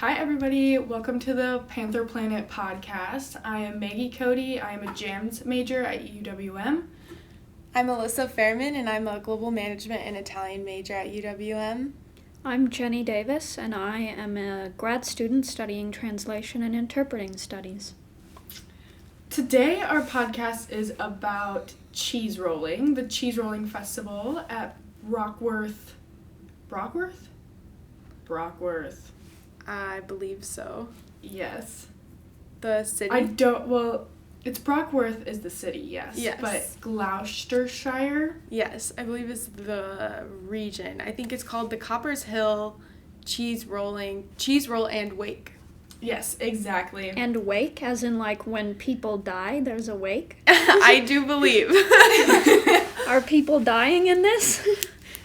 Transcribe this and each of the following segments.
Hi everybody, welcome to the Panther Planet Podcast. I am Maggie Cody, I am a JAMS major at UWM. I'm Alyssa Fehrman, and I'm a Global Management and Italian major at UWM. I'm Jenny Davis, and I am a grad student studying translation and interpreting studies. Today our podcast is about cheese rolling, the cheese rolling festival at Brockworth. I believe so. Yes. The city? It's Brockworth is the city, yes. Yes. But Gloucestershire? Yes, I believe it's the region. I think it's called the Coppers Hill Cheese Roll and Wake. Yes, exactly. And wake, as in like when people die, there's a wake? I do believe. Are people dying in this?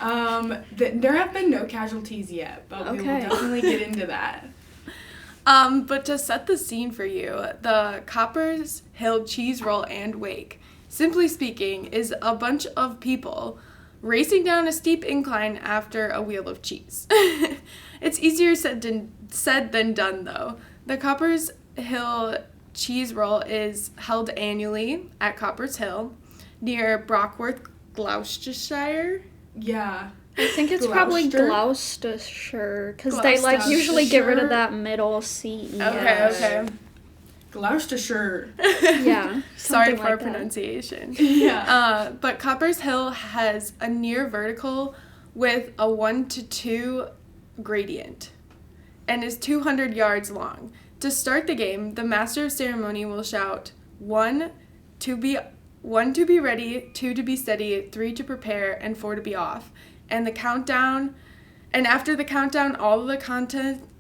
There have been no casualties yet, but we will definitely get into that. But to set the scene for you, the Coppers Hill Cheese Roll and Wake, simply speaking, is a bunch of people racing down a steep incline after a wheel of cheese. It's easier said than done, though. The Coppers Hill Cheese Roll is held annually at Coppers Hill near Brockworth, Gloucestershire. Yeah. I think it's probably Gloucestershire, because they usually get rid of that middle C-E. Okay. Gloucestershire. Yeah. Sorry for pronunciation. Yeah. But Coppers Hill has a near vertical with a 1 to 2 gradient and is 200 yards long. To start the game, the master of ceremony will shout 1 to be ready, 2 to be steady, 3 to prepare, and 4 to be off. And after the countdown, all of the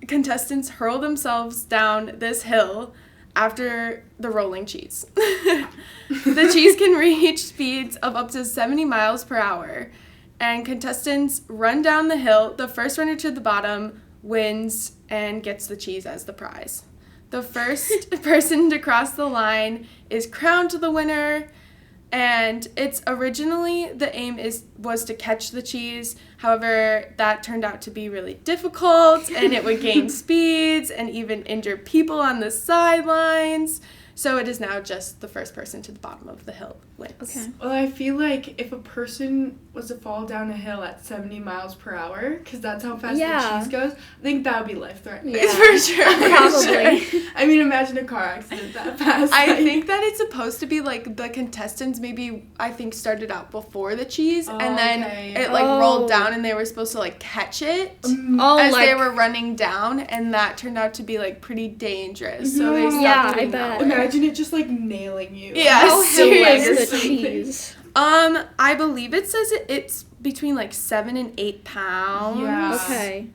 contestants hurl themselves down this hill after the rolling cheese. The cheese can reach speeds of up to 70 miles per hour, and contestants run down the hill. The first runner to the bottom wins and gets the cheese as the prize. The first person to cross the line is crowned the winner. And it's originally the aim was to catch the cheese. However, that turned out to be really difficult, and it would gain speeds and even injure people on the sidelines. So it is now just the first person to the bottom of the hill wins. Okay. Well, I feel like if a person was to fall down a hill at 70 miles per hour, because that's how fast the cheese goes, I think that would be life-threatening. Yeah. For sure. Probably. I mean, imagine a car accident that fast. I think that it's supposed to be like the contestants started out before the cheese, and then it rolled down, and they were supposed to catch it as they were running down, and that turned out to be pretty dangerous. So they stopped doing that. Imagine it just nailing you. Yeah, how heavy is the cheese? I believe it says it's between 7 and 8 pounds. Yeah. Okay.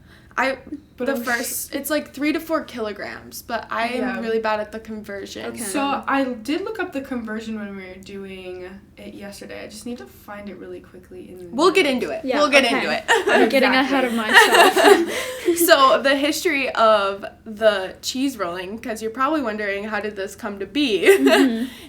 It's 3 to 4 kilograms, but I am really bad at the conversion. Okay. So I did look up the conversion when we were doing it yesterday. I just need to find it really quickly. We'll get into it. Yeah, we'll get into it. I'm getting ahead of myself. So the history of the cheese rolling, because you're probably wondering how did this come to be,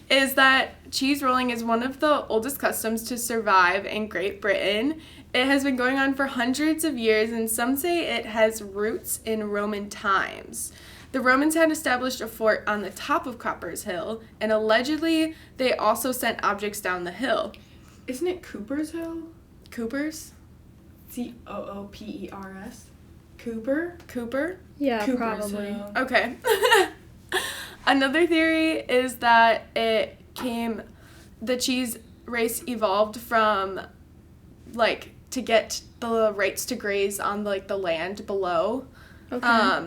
is that cheese rolling is one of the oldest customs to survive in Great Britain. It has been going on for hundreds of years, and some say it has roots in Roman times. The Romans had established a fort on the top of Coppers Hill, and allegedly they also sent objects down the hill. Isn't it Cooper's Hill? Coopers? Coopers? Cooper? Yeah, Cooper's probably. Hill. Okay. Another theory is that the cheese race evolved from, to get the rights to graze on, the land below. Okay.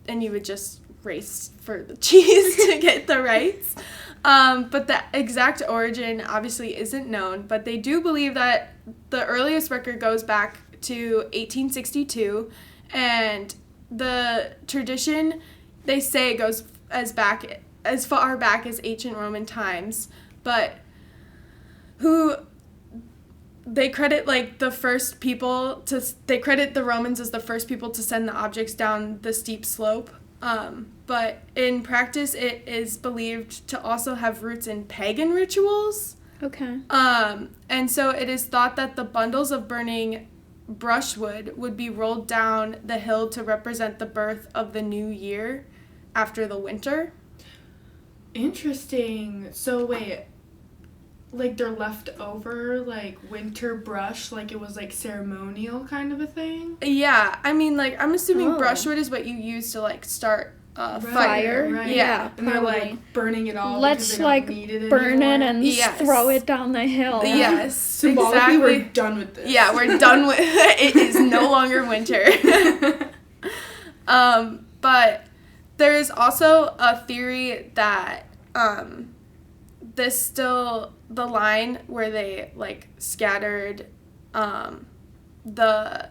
And you would just race for the cheese to get the rights. But the exact origin obviously isn't known, but they do believe that the earliest record goes back to 1862, and the tradition, they say, goes as far back as ancient Roman times, but they credit they credit the Romans as the first people to send the objects down the steep slope. But in practice, it is believed to also have roots in pagan rituals. Okay. And so it is thought that the bundles of burning brushwood would be rolled down the hill to represent the birth of the new year after the winter. Interesting. So wait, like they're left over, like winter brush, like it was like ceremonial kind of a thing? Yeah, I mean, like, I'm assuming Oh. brushwood is what you use to, like, start a Right, fire. right. Yeah. And they're probably. like burning it all Let's because they like don't need it burn anymore. it and Yes. throw it down the hill. Yes, Symbolically, exactly. we're done with this. Yeah, we're done with it. Is no longer winter. But there is also a theory that this still, the line where they like scattered the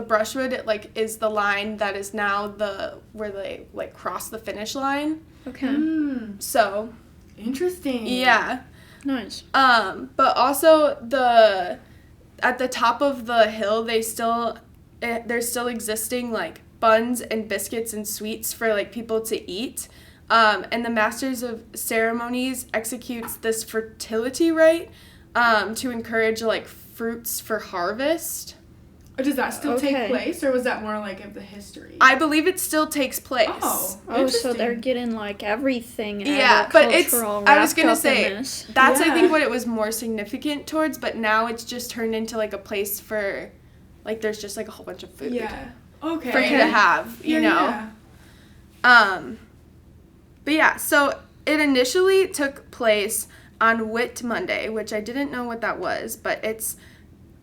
brushwood, it like is the line that is now the where they like cross the finish line. Okay. So Interesting. yeah. Nice. But also at the top of the hill, there's still existing like buns and biscuits and sweets for like people to eat. And the Masters of Ceremonies executes this fertility rite to encourage like fruits for harvest. Does that still Okay. take place, or was that more like of the history? I believe it still takes place. Oh, Oh, so they're interesting. getting like everything. Yeah, but it's, agricultural I was wrapped gonna up in say, this. that's I Yeah. think what it was more significant towards, but now it's just turned into like a place for, like there's just like a whole bunch of food Yeah. Okay. for you to have, you know. Yeah. But yeah, so it initially took place on Whit Monday, which I didn't know what that was, but it's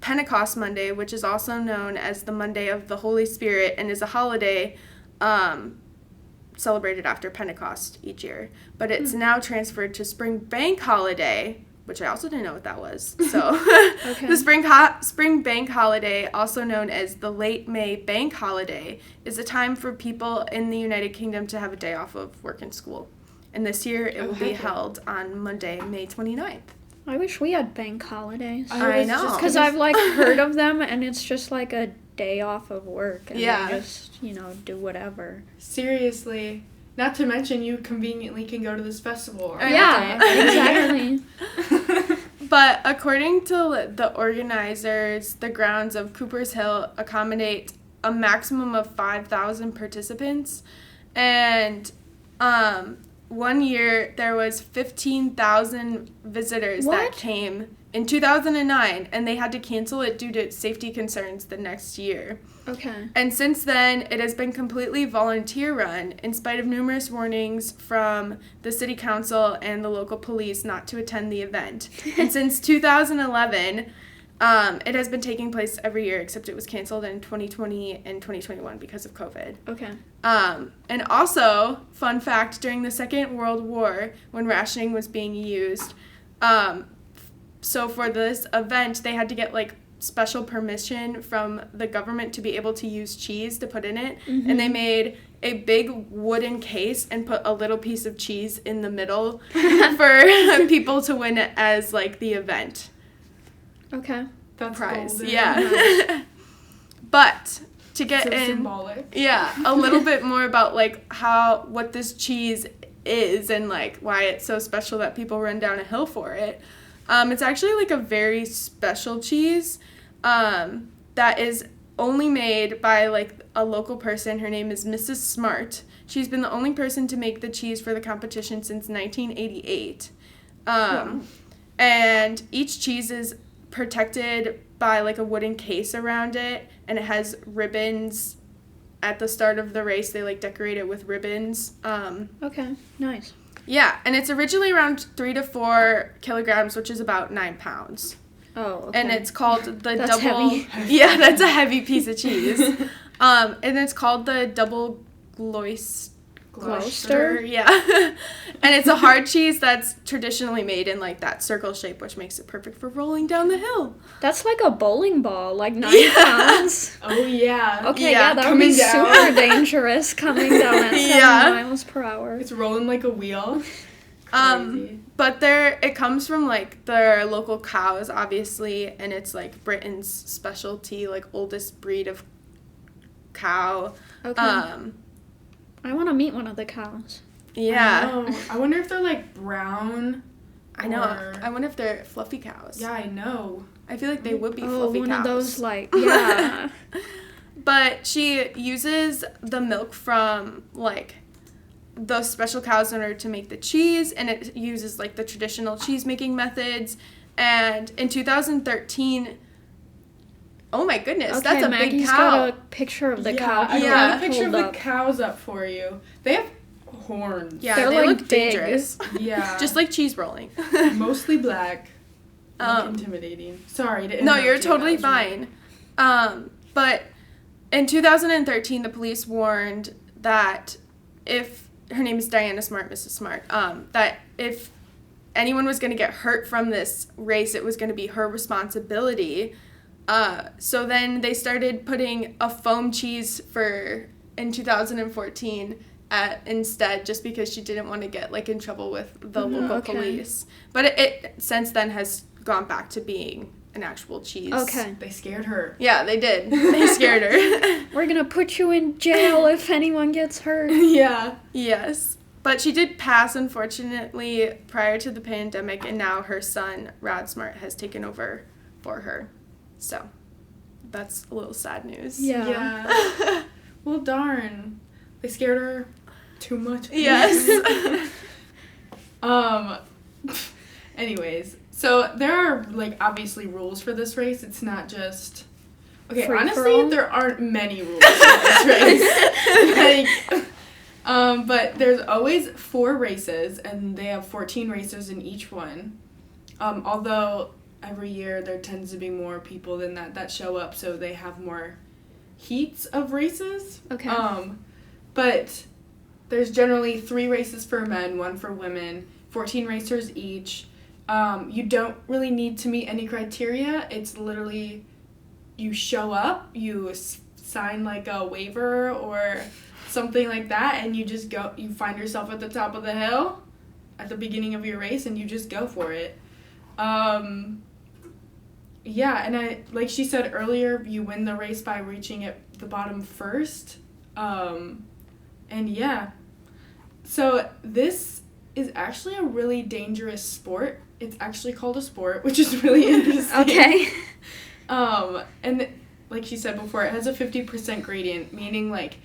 Pentecost Monday, which is also known as the Monday of the Holy Spirit and is a holiday celebrated after Pentecost each year. But it's now transferred to Spring Bank Holiday, which I also didn't know what that was. So Okay. the Spring Bank Holiday, also known as the Late May Bank Holiday, is a time for people in the United Kingdom to have a day off of work and school. And this year it will be heck yeah. held on Monday, May 29th. I wish we had bank holidays. I know. Because I've like heard of them, and it's just like a day off of work, and Yeah. they just do whatever. Seriously. Not to mention, you conveniently can go to this festival. on Yeah, that day. exactly. But according to the organizers, the grounds of Cooper's Hill accommodate a maximum of 5,000 participants. And one year there was 15,000 visitors that What? came in 2009, and they had to cancel it due to safety concerns the next year. Okay. And since then, it has been completely volunteer run, in spite of numerous warnings from the city council and the local police not to attend the event. And since 2011, it has been taking place every year, except it was canceled in 2020 and 2021 because of COVID. Okay. And also, fun fact, during the Second World War, when rationing was being used, so for this event, they had to get like special permission from the government to be able to use cheese to put in it. Mm-hmm. And they made a big wooden case and put a little piece of cheese in the middle for people to win it as like the event Okay. That's prize. golden. Yeah. But to get So in symbolic. yeah, a little bit more about like what this cheese is and like why it's so special that people run down a hill for it. It's actually like a very special cheese that is only made by like a local person. Her name is Mrs. Smart. She's been the only person to make the cheese for the competition since 1988. And each cheese is protected by like a wooden case around it, and it has ribbons. At the start of the race, they like decorate it with ribbons. Okay. Nice. Yeah, and it's originally around 3 to 4 kilograms, which is about 9 pounds. Oh, okay. And it's called the That's double. heavy. Yeah, that's a heavy piece of cheese. And it's called the double Gloucester. Yeah, and it's a hard cheese that's traditionally made in like that circle shape, which makes it perfect for rolling down the hill. That's like a bowling ball, like 9 Yeah. pounds. Oh, yeah. Okay, Yeah, yeah, that would be coming down. super dangerous coming down at 7 Yeah. miles per hour. It's rolling like a wheel. Crazy. But it comes from like their local cows, obviously, and it's like Britain's specialty, like oldest breed of cow. Okay. I want to meet one of the cows. Yeah. I wonder if they're like brown. I know. I wonder if they're fluffy cows. Yeah, I know. I feel like they would be fluffy one cows. of those, like, yeah. But she uses the milk from, like, those special cows in order to make the cheese, and it uses, like, the traditional cheese-making methods. And in 2013... Oh my goodness, Okay, that's a Maggie's big cow. got a picture of the cow. I Yeah. got a picture of pulled the up. cows up for you. They have horns. Yeah, They're, they like, look big. dangerous. Yeah. Just like cheese rolling. Mostly black. Look intimidating. Sorry to interrupt No, you're you, totally that was fine. But in 2013, the police warned that if, her name is Diana Smart, Mrs. Smart, that if anyone was going to get hurt from this race, it was going to be her responsibility. So then they started putting a foam cheese in 2014 instead, just because she didn't want to get, like, in trouble with the local police. But it since then has gone back to being an actual cheese. Okay. They scared her. Yeah, they did. They scared her. We're gonna put you in jail if anyone gets hurt. Yeah. Yes. But she did pass, unfortunately, prior to the pandemic, and now her son, Rod Smart, has taken over for her. So, that's a little sad news. Yeah. Well, darn. They scared her too much. Yes. Anyways, so there are, like, obviously rules for this race. It's not just... Okay, Free for honestly, all? there aren't many rules for this race. But there's always 4 races, and they have 14 racers in each one. Although every year there tends to be more people than that show up, so they have more heats of races. Okay. But there's generally 3 races for men, 1 for women, 14 racers each. You don't really need to meet any criteria. It's literally you show up, you sign like a waiver or something like that, and you just go. You find yourself at the top of the hill at the beginning of your race, and you just go for it. Yeah, and like she said earlier, you win the race by reaching at the bottom first. And yeah. So this is actually a really dangerous sport. It's actually called a sport, which is really interesting. Okay. And like she said before, it has a 50% gradient, meaning like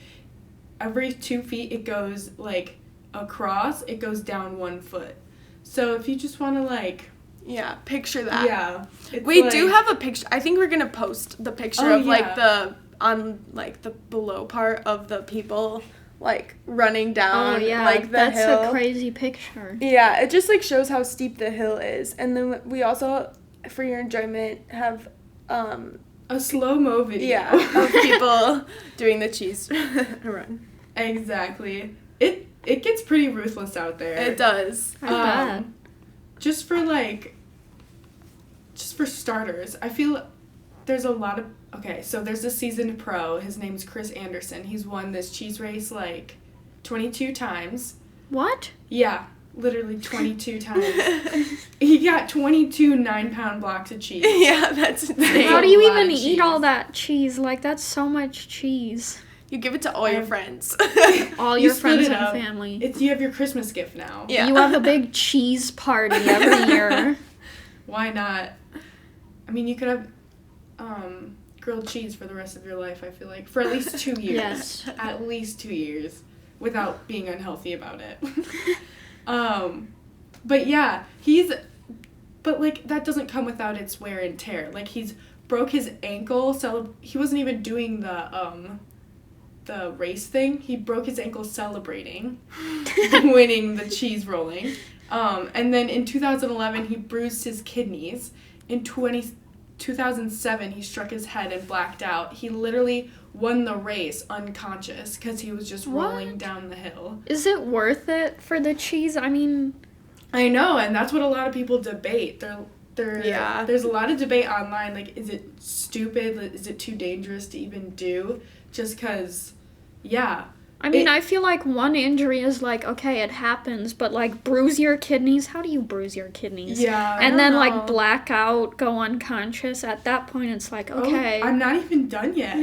every 2 feet it goes like across, it goes down 1 foot. So if you just want to like... Yeah, picture that. Yeah. We do have a picture. I think we're going to post the picture of, like, yeah. the below part of the people, like, running down, Oh, yeah, like, the hill. that's a crazy picture. Yeah, it just, like, shows how steep the hill is. And then we also, for your enjoyment, have, a slow-mo video. yeah, of people doing the cheese run. Exactly. It gets pretty ruthless out there. It does. I bet. Just for starters, I feel there's a lot of... Okay, so there's a seasoned pro. His name's Chris Anderson. He's won this cheese race, like, 22 times. What? Yeah, literally 22 times. He got 22 9-pound blocks of cheese. Yeah, that's insane. How do you a lot even of eat cheese. all that cheese? Like, that's so much cheese. You give it to all your friends. All You your split friends it and up. family. You have your Christmas gift now. Yeah. You have a big cheese party every year. Why not? I mean, you could have grilled cheese for the rest of your life, I feel like. For at least 2 years. Yes. At least 2 years. Without being unhealthy about it. But yeah, but like, that doesn't come without its wear and tear. Like, he's broke his ankle, he wasn't even doing the race thing. He broke his ankle celebrating winning the cheese rolling. And then in 2011, he bruised his kidneys. In 2007, he struck his head and blacked out. He literally won the race unconscious because he was just rolling What? down the hill. Is it worth it for the cheese? I mean... I know, and that's what a lot of people debate. Yeah. There's a lot of debate online, like, is it stupid? Is it too dangerous to even do? Just because, yeah. I mean, I feel like one injury is like, okay, it happens, but like bruise your kidneys, how do you bruise your kidneys? Yeah. And then know. like black out, go unconscious. At that point, it's like, okay. Oh, I'm not even done yet.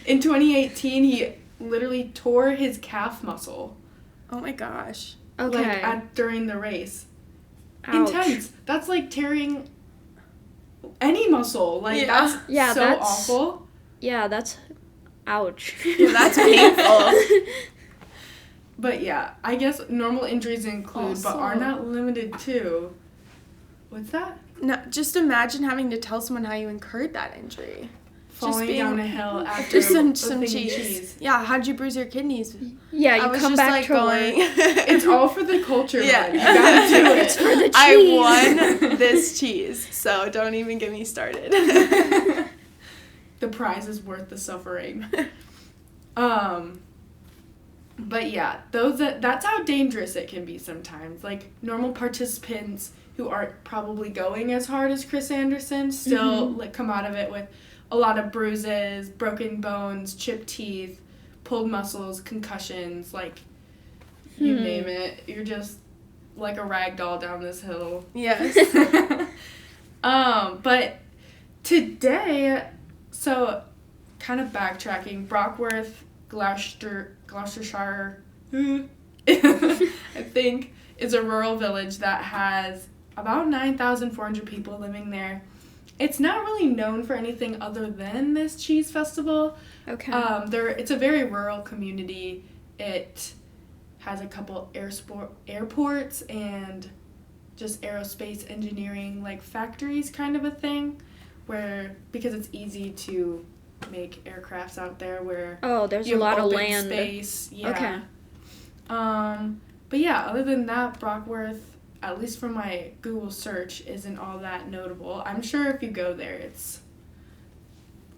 In 2018, he literally tore his calf muscle. Oh my gosh. Okay. Like, during the race. Ouch. intense. That's like tearing any muscle. Like, that's that's awful. Yeah, that's ouch. Yeah, that's painful. But yeah, I guess normal injuries include, but are Also- not limited to. What's that? No, just imagine having to tell someone how you incurred that injury. Falling being- down a hill after Just some a thing of cheese. Yeah, how'd you bruise your kidneys? Yeah, I you was come just back like to going. work. It's all for the culture, Yeah. man. You gotta do it. It's for the cheese. I won this cheese, so don't even get me started. The prize is worth the suffering. But yeah, that's how dangerous it can be sometimes. Like, normal participants who aren't probably going as hard as Chris Anderson still like come out of it with a lot of bruises, broken bones, chipped teeth, pulled muscles, concussions, like you name it. You're just like a rag doll down this hill. Yes. But today, so kind of backtracking, Brockworth, Gloucestershire, I think, is a rural village that has about 9,400 people living there. It's not really known for anything other than this cheese festival. Okay. It's a very rural community. It has a couple airports and just aerospace engineering, like, factories kind of a thing, where, because it's easy to make aircrafts out there where There's you a have lot of open land. space. Yeah. Okay. But yeah, other than that, Brockworth, at least from my Google search, isn't all that notable. I'm sure if you go there, it's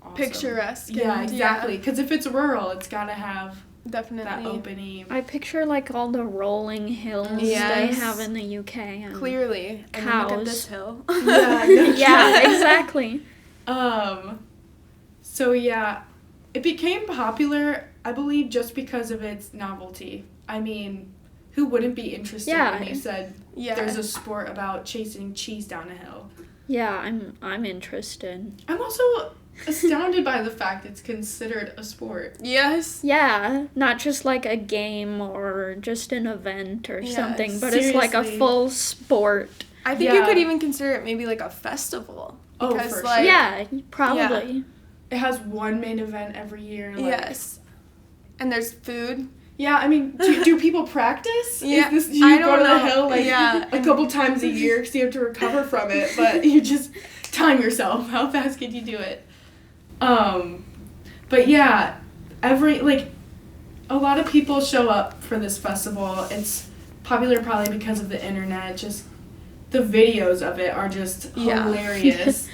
awesome. Picturesque. Yeah, and- exactly. Because if it's rural, it's got to have Definitely. that opening. I picture like all the rolling hills they Yes. have in the UK. And Clearly. I mean, look at Cows. this hill. Yeah, Yeah, exactly. So yeah, it became popular, I believe, just because of its novelty. I mean, who wouldn't be interested when you said Yeah. there's a sport about chasing cheese down a hill? Yeah, I'm interested. I'm also astounded by the fact it's considered a sport. Yes. Yeah, not just like a game or just an event or Yeah, something, but it's like a seriously. full sport. I think you Yeah. could even consider it maybe like a festival. Oh, Because, for like, sure. Yeah, probably. It has one main event every year. Like, Yes. And there's food. Yeah, I mean, do people practice? Yeah, Do you I go don't to the know. hill like Yeah. a couple times a year because you have to recover from it, but you just time yourself. How fast can you do it? But yeah, a lot of people show up for this festival. It's popular probably because of the internet. Just the videos of it are just Yeah. hilarious.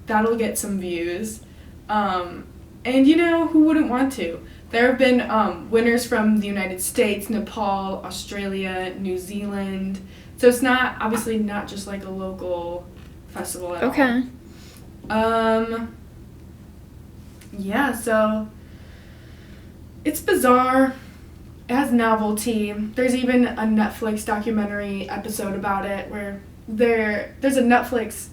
That'll get some views. And you know, who wouldn't want to? There have been winners from the United States, Nepal, Australia, New Zealand. So it's obviously not just like a local festival at all. Okay. Yeah, so it's bizarre. It has novelty. There's even a Netflix documentary episode about it where there's a Netflix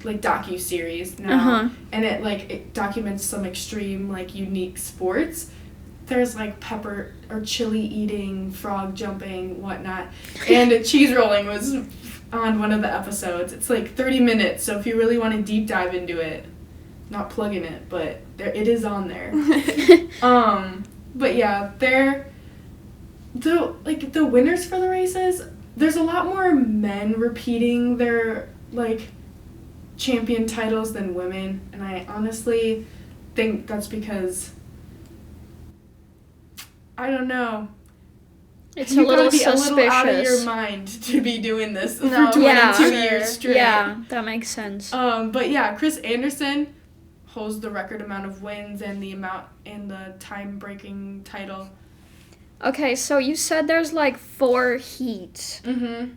like docu-series now, and it documents some extreme like unique sports. There's like pepper or chili eating, frog jumping, whatnot, and cheese rolling was on one of the episodes. It's like 30 minutes, so if you really want to deep dive into it, not plugging it, but it is on there. But yeah, the winners for the races, there's a lot more men repeating their like champion titles than women, and I honestly think that's because I don't know. It's You a little gotta be suspicious. a little out of your mind to be doing this No, for 22 yeah. years straight. Yeah, that makes sense. But yeah, Chris Anderson holds the record amount of wins and the time-breaking title. Okay, so you said there's like 4 heats. Mm-hmm.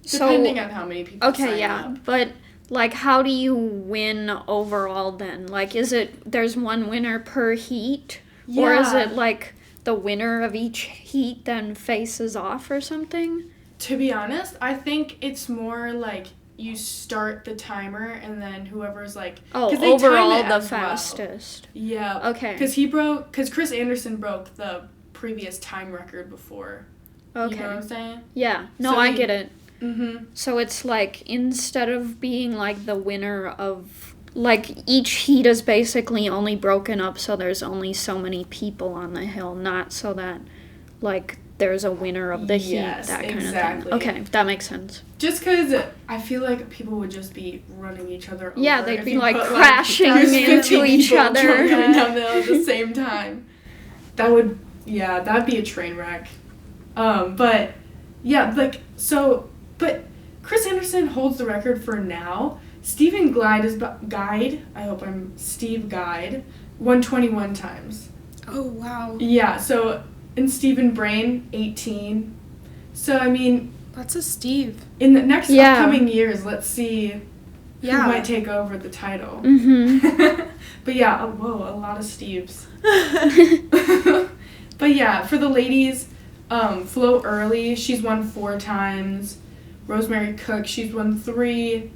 So, Depending on how many people okay, sign yeah, up. but like how do you win overall then? Like there's one winner per heat? Yeah. Or is it like the winner of each heat then faces off or something? To be honest, I think it's more like you start the timer and then whoever's like... Oh, 'cause they time overall it the as well. fastest. Yeah. Okay. Because Chris Anderson broke the previous time record before. Okay. You know what I'm saying? Yeah. No, So I he- get it. Mm-hmm. So it's like, instead of being like the winner of, like, each heat is basically only broken up so there's only so many people on the hill, not so that, like, there's a winner of the heat, that kind of thing. Okay, that makes sense. Just because I feel like people would just be running each other over. Yeah, they'd be like put, crashing into each other. Jumping down the hill at the same time. That'd be a train wreck. But yeah, like, so, but Chris Anderson holds the record for now. Steve Guide, 121 times. Oh, wow. Yeah, so, and Stephen Brain, 18. So, I mean, That's a Steve. in the next upcoming years, let's see who Yeah. might take over the title. Mm-hmm. But yeah, a lot of Steves. But yeah, for the ladies, Flo Early, she's won 4 times. Rosemary Cook, she's won 3.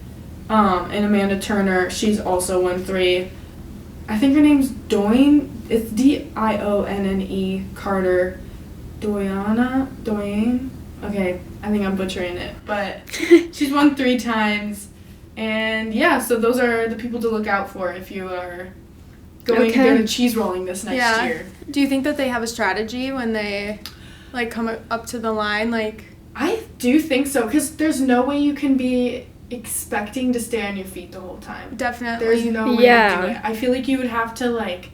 And Amanda Turner, she's also won 3. I think her name's Doyne. It's Dionne Carter. Doyne? Okay, I think I'm butchering it. But she's won 3 times. And yeah, so those are the people to look out for if you are going to go to cheese rolling this next year. Do you think that they have a strategy when they, like, come up to the line? Like, I do think so, because there's no way you can be expecting to stay on your feet the whole time. definitely. There's no way to do it. I feel like you would have to, like,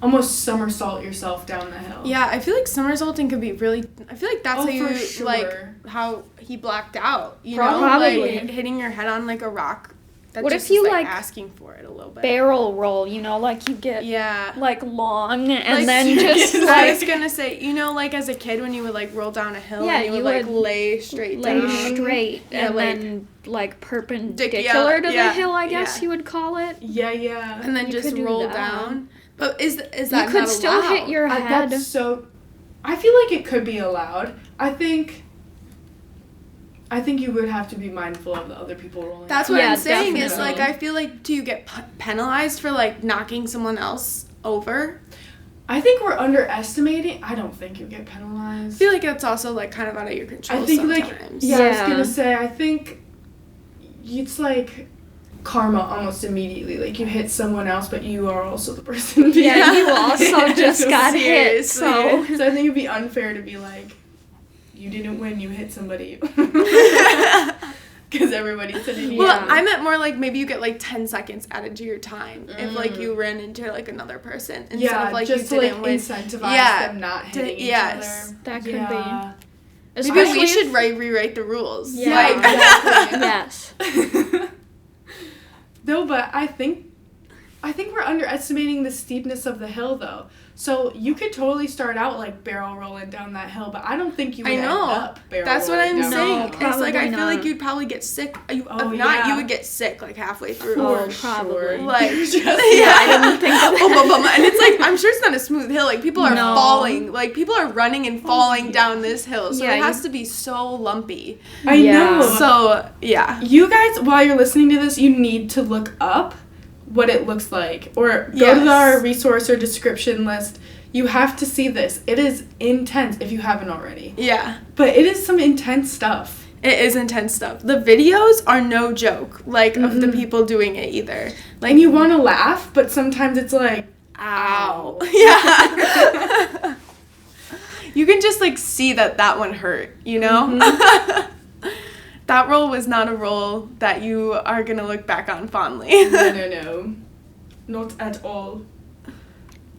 almost somersault yourself down the hill. Yeah, I feel like somersaulting could be really. I feel like that's how you for sure. like how he blacked out. You Probably. know, like hitting your head on like a rock. That What just if you, is, like, asking for it a little bit? Barrel roll, you know, like you get Yeah. like long and Like, then just I was like gonna say, you know, like as a kid when you would like roll down a hill Yeah, and you you would like would lay straight lay down. straight Yeah, and like, then like perpendicular to the yeah, hill, I guess yeah. you would call it. Yeah. And then You just could do roll that. down. But is that You not could still allowed? hit your head. That's so... I feel like it could be allowed. I think you would have to be mindful of the other people rolling. That's what Yeah, I'm saying. Is definitely. like I feel like do you get penalized for like knocking someone else over? I think we're underestimating. I don't think you get I penalized. feel like it's also like kind of out of your control I think sometimes. I was Yeah. gonna say, I think it's like karma almost immediately. Like you hit someone else, but you are also the person. Yeah, you also just got hit, Seriously. so So I think it'd be unfair to be like, you didn't win, you hit somebody. Because everybody's an idiot. Well, I meant more like maybe you get like 10 seconds added to your time if like you ran into like another person instead of like just you to didn't win. incentivize them not hitting each yes. other. that could Yeah. be. Maybe we Especially should if- rewrite the rules. Yeah, Like, exactly. Yes. No, but I think we're underestimating the steepness of the hill, though. So you could totally start out like barrel rolling down that hill, but I don't think you would I know. end up barrel That's what rolling I'm down saying. that hill. It's like I Probably feel like not. you'd probably get sick. If Oh, not, yeah. you would get sick like halfway through. Oh, For probably. sure. Like, Just- yeah, I didn't think of that. And it's like, I'm sure it's not a smooth hill. Like, people are No. falling. Like, people are running and falling yeah. down this hill. So Yeah, it has you- to be so lumpy. I Yeah. know. So, yeah. You guys, while you're listening to this, you need to look up what it looks like, or go to Yes. our resource or description list. You have to see this. It is intense if you haven't already. Yeah. But it is some intense stuff. It is intense stuff. The videos are no joke, like, of the people doing it either. Like, And you want to laugh, but sometimes it's like, ow. Yeah. You can just, like, see that one hurt, you know? That roll was not a roll that you are going to look back on fondly. no. Not at all.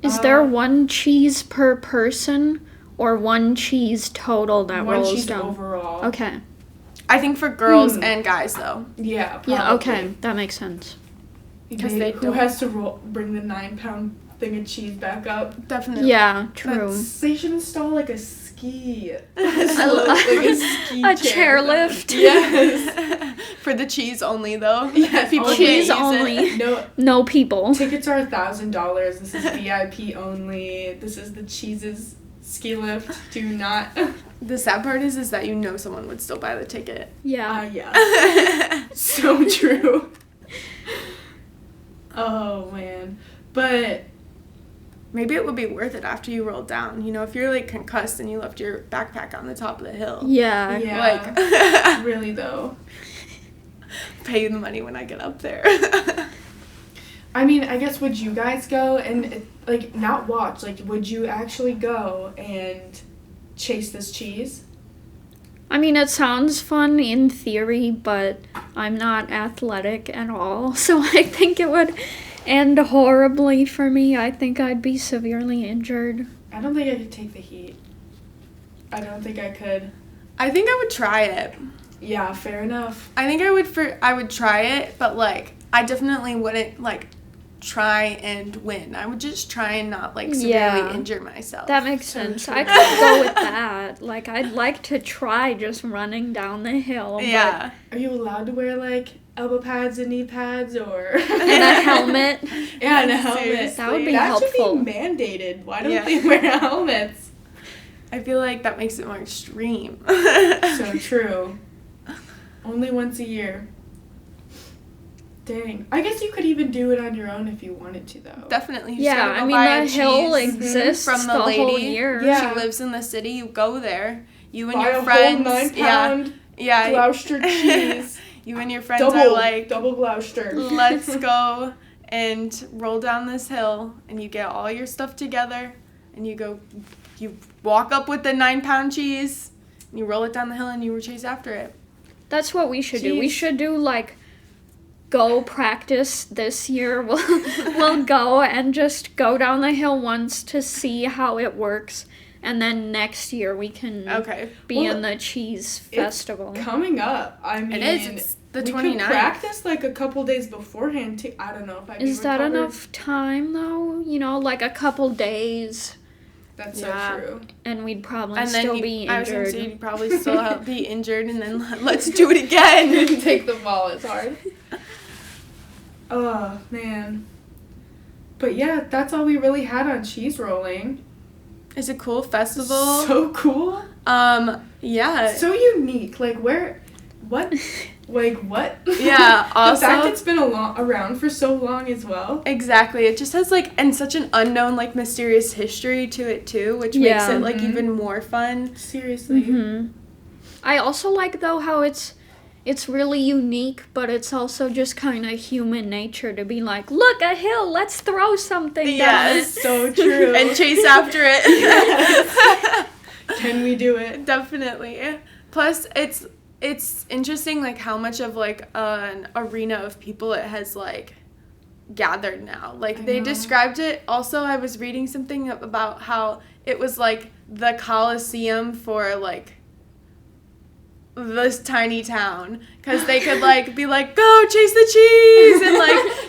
Is there one cheese per person or one cheese total that One rolls cheese down? overall. Okay. I think for girls and guys, though. Yeah, probably. Yeah, okay. That makes sense. Because they Who don't- has to bring the 9-pound thing of cheese back up? Definitely. Yeah, true. They should install like a ski. A chairlift. Yes. For the cheese only, though. Yes, People only. Cheese can't use only. it. No, No people. tickets are $1,000. This is VIP only. This is the cheese's ski lift. Do not. The sad part is that you know someone would still buy the ticket. Yeah. Yeah. So true. Oh man, but maybe it would be worth it after you roll down. You know, if you're, like, concussed and you left your backpack on the top of the hill. Yeah. Like, really, though. Pay the money when I get up there. I mean, I guess, would you guys go and, like, not watch? Like, would you actually go and chase this cheese? I mean, it sounds fun in theory, but I'm not athletic at all, so I think it would end horribly for me. I think I'd be severely injured. I don't think I could take the heat. I don't think I could. I think I would try it. Yeah, fair enough. I think I would try it, but, like, I definitely wouldn't, like, try and win. I would just try and not, like, severely injure myself. That makes sense. I could go with that. Like, I'd like to try just running down the hill. Yeah. Are you allowed to wear, like, elbow pads and knee pads, or... And a helmet. Yeah, and a helmet. Seriously. That would be helpful. That should be mandated. Why don't they wear helmets? I feel like that makes it more extreme. So true. Only once a year. Dang. I guess you could even do it on your own if you wanted to, though. Definitely. You Yeah, I mean, the hill exists from the whole lady. year. Yeah. She lives in the city. You go there. You and Buy your a friends. whole 9-pound yeah. Gloucester cheese. You and your friends are like, double Gloucester. let's go and roll down this hill, and you get all your stuff together, and you walk up with the 9-pound cheese, and you roll it down the hill, and you chase after it. That's what we should do. We should do, like, go practice this year. We'll go and just go down the hill once to see how it works. And then next year we can be in the cheese festival. Coming up. I mean, it is. It's the 29th. We could practice, like, a couple days beforehand, too. I don't know if I'd be Is that recovered. enough time, though? You know, like a couple days. That's so true. And we'd probably And still then be I was injured. going to say, you'd probably still be injured, and then let's do it again. Take the ball, it's hard. Oh, man. But yeah, that's all we really had on cheese rolling. It's a cool festival. So cool. Yeah. So unique. Like, what? Yeah, also. The fact it's been around for so long as well. Exactly. It just has, like, and such an unknown, like, mysterious history to it, too, which makes it, like, even more fun. Seriously. Mm-hmm. I also like, though, how it's really unique, but it's also just kind of human nature to be like, look, a hill, let's throw something down it. So true. And chase after it. Yes. Can we do it? Definitely. Plus, it's interesting, like, how much of, like, an arena of people it has, like, gathered now. Like, they described it. Also, I was reading something about how it was, like, the Coliseum for, like, this tiny town, because they could, like, be like, go chase the cheese, and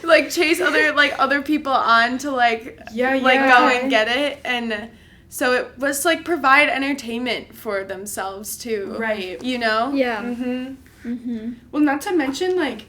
like chase other people on to, like, go and get it. And so it was, like, provide entertainment for themselves too, right? You know? Yeah. Well, not to mention, like,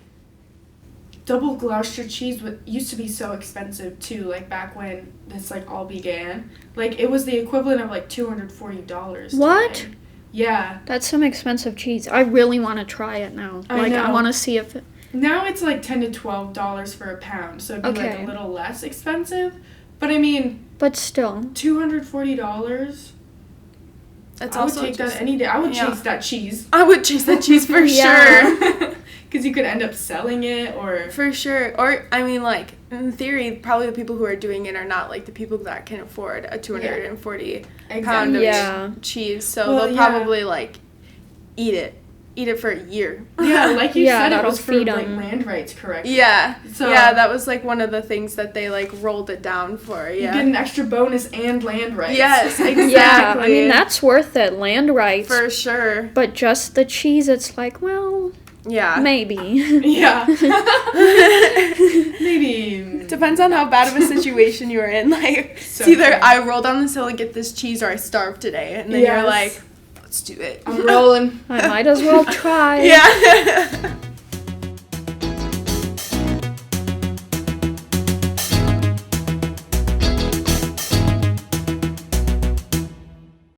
double Gloucester cheese used to be so expensive too, like, back when this, like, all began. Like, it was the equivalent of, like, $240 What? today. Yeah. That's some expensive cheese. I really want to try it now. I know. I want to see if it... Now it's like $10 to $12 for a pound, so it'd be like a little less expensive. But I mean... But still. $240? That's I would take that any day. I would chase that cheese. I would chase that cheese for sure. Because you could end up selling it, or... For sure. Or, I mean, like, in theory, probably the people who are doing it are not, like, the people that can afford a 240 pound of cheese. So they'll probably, like, eat it for a year. Yeah, like you said, it was for, feed like, 'em. land rights, correct? Yeah. So, yeah, that was, like, one of the things that they, like, rolled it down for, You get an extra bonus and land rights. Yes, exactly. Yeah, I mean, that's worth it, land rights. For sure. But just the cheese, it's like, well... Yeah. Maybe. Yeah. Maybe. Depends on how bad of a situation you're in. Like, So it's either true. I roll down this hill and get this cheese, or I starve today. And then you're like, let's do it. I'm rolling. I might as well try. Yeah.